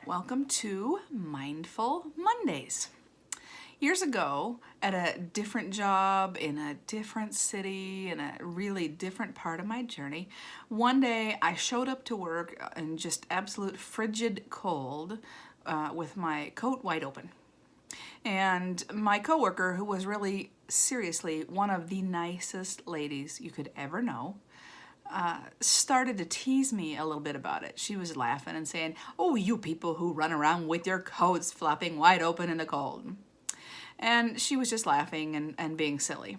Welcome to Mindful Mondays. Years ago, at a different job, in a different city, in a really different part of my journey, one day I showed up to work in just absolute frigid cold with my coat wide open. And my coworker, who was really seriously one of the nicest ladies you could ever know, started to tease me a little bit about it. She was laughing and saying, "Oh, you people who run around with your coats flapping wide open in the cold." And she was just laughing and being silly.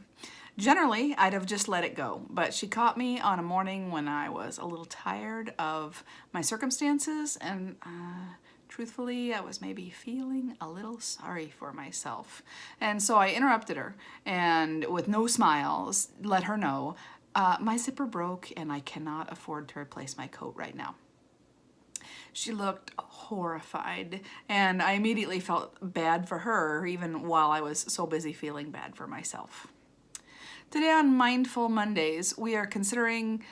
Generally, I'd have just let it go, but she caught me on a morning when I was a little tired of my circumstances, and truthfully, I was maybe feeling a little sorry for myself. And so I interrupted her and, with no smiles, let her know my zipper broke and I cannot afford to replace my coat right now. She looked horrified, and I immediately felt bad for her, even while I was so busy feeling bad for myself. Today on Mindful Mondays, we are considering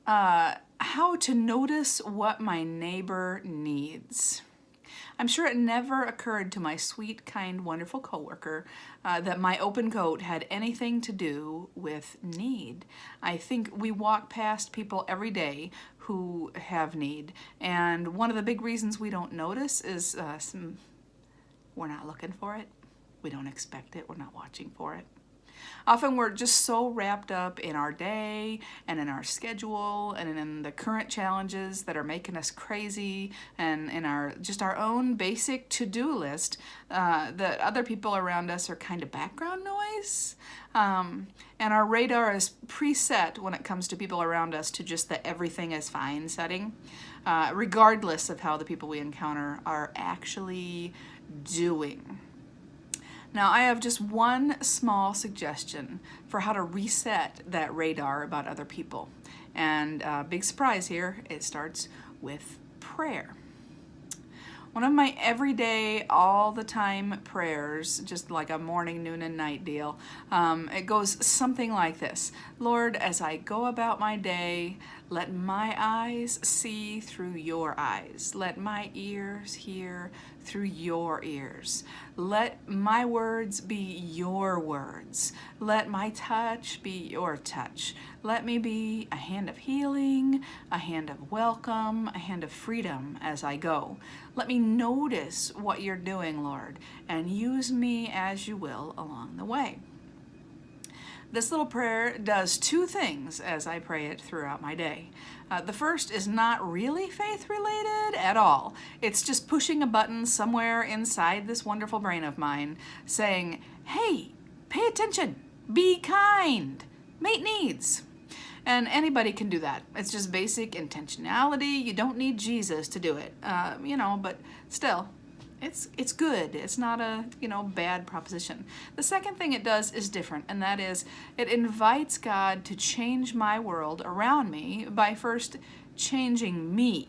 how to notice what my neighbor needs. I'm sure it never occurred to my sweet, kind, wonderful coworker that my open coat had anything to do with need. I think we walk past people every day who have need, and one of the big reasons we don't notice is we're not looking for it, we don't expect it, we're not watching for it. Often we're just so wrapped up in our day and in our schedule and in the current challenges that are making us crazy and in our own basic to-do list that other people around us are kind of background noise. And our radar is preset when it comes to people around us to just the everything is fine setting, regardless of how the people we encounter are actually doing. Now, I have just one small suggestion for how to reset that radar about other people. And big surprise here, it starts with prayer. One of my everyday, all the time prayers, just like a morning, noon, and night deal, it goes something like this. Lord, as I go about my day, let my eyes see through your eyes. Let my ears hear through your ears. Let my words be your words. Let my touch be your touch. Let me be a hand of healing, a hand of welcome, a hand of freedom as I go. Let me notice what you're doing, Lord, and use me as you will along the way. This little prayer does two things as I pray it throughout my day. The first is not really faith related at all. It's just pushing a button somewhere inside this wonderful brain of mine saying, hey, pay attention, be kind, meet needs. And anybody can do that. It's just basic intentionality. You don't need Jesus to do it, but still, it's good. It's not a, bad proposition. The second thing it does is different, and that is it invites God to change my world around me by first changing me.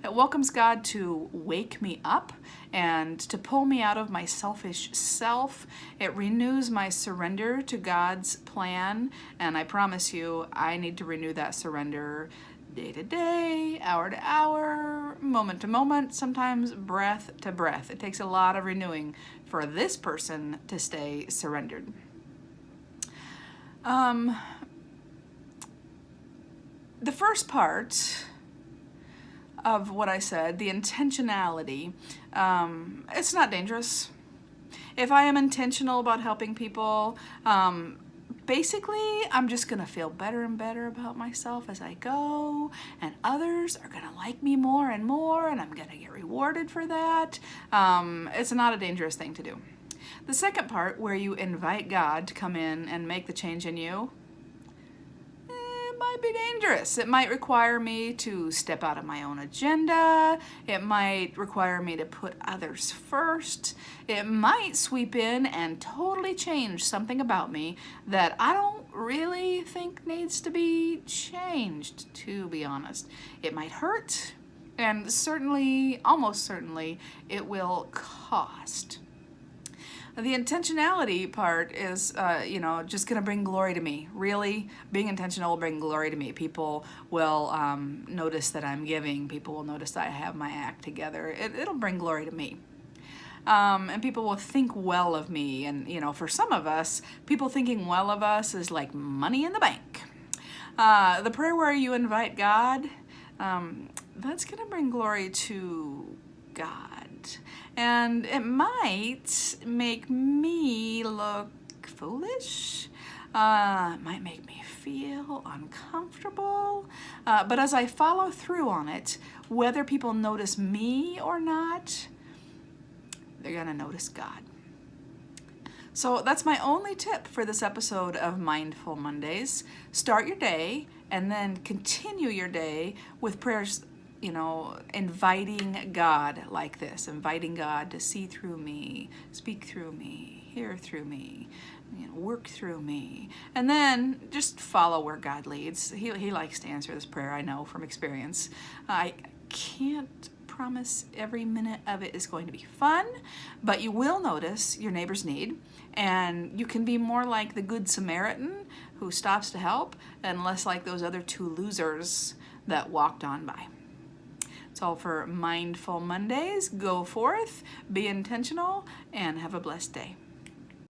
It welcomes God to wake me up and to pull me out of my selfish self. It renews my surrender to God's plan, and I promise you, I need to renew that surrender day to day, hour to hour, moment to moment, sometimes breath to breath. It takes a lot of renewing for this person to stay surrendered. The first part of what I said, the intentionality, it's not dangerous. If I am intentional about helping people, basically, I'm just going to feel better and better about myself as I go, and others are going to like me more and more, and I'm going to get rewarded for that. It's not a dangerous thing to do. The second part, where you invite God to come in and make the change in you, it might be dangerous. It might require me to step out of my own agenda. It might require me to put others first. It might sweep in and totally change something about me that I don't really think needs to be changed, to be honest. It might hurt, and certainly, almost certainly, it will cost. The intentionality part is, just going to bring glory to me. Really, being intentional will bring glory to me. People will notice that I'm giving. People will notice that I have my act together. It'll bring glory to me. And people will think well of me. And, for some of us, people thinking well of us is like money in the bank. The prayer where you invite God, that's going to bring glory to God. And it might make me look foolish. It might make me feel uncomfortable. But as I follow through on it, whether people notice me or not, they're going to notice God. So that's my only tip for this episode of Mindful Mondays. Start your day and then continue your day with prayers, inviting God like this, inviting God to see through me, speak through me, hear through me, work through me. And then just follow where God leads. He likes to answer this prayer, I know from experience. I can't promise every minute of it is going to be fun, but you will notice your neighbor's need, and you can be more like the Good Samaritan who stops to help and less like those other two losers that walked on by. It's all for Mindful Mondays. Go forth, be intentional, and have a blessed day.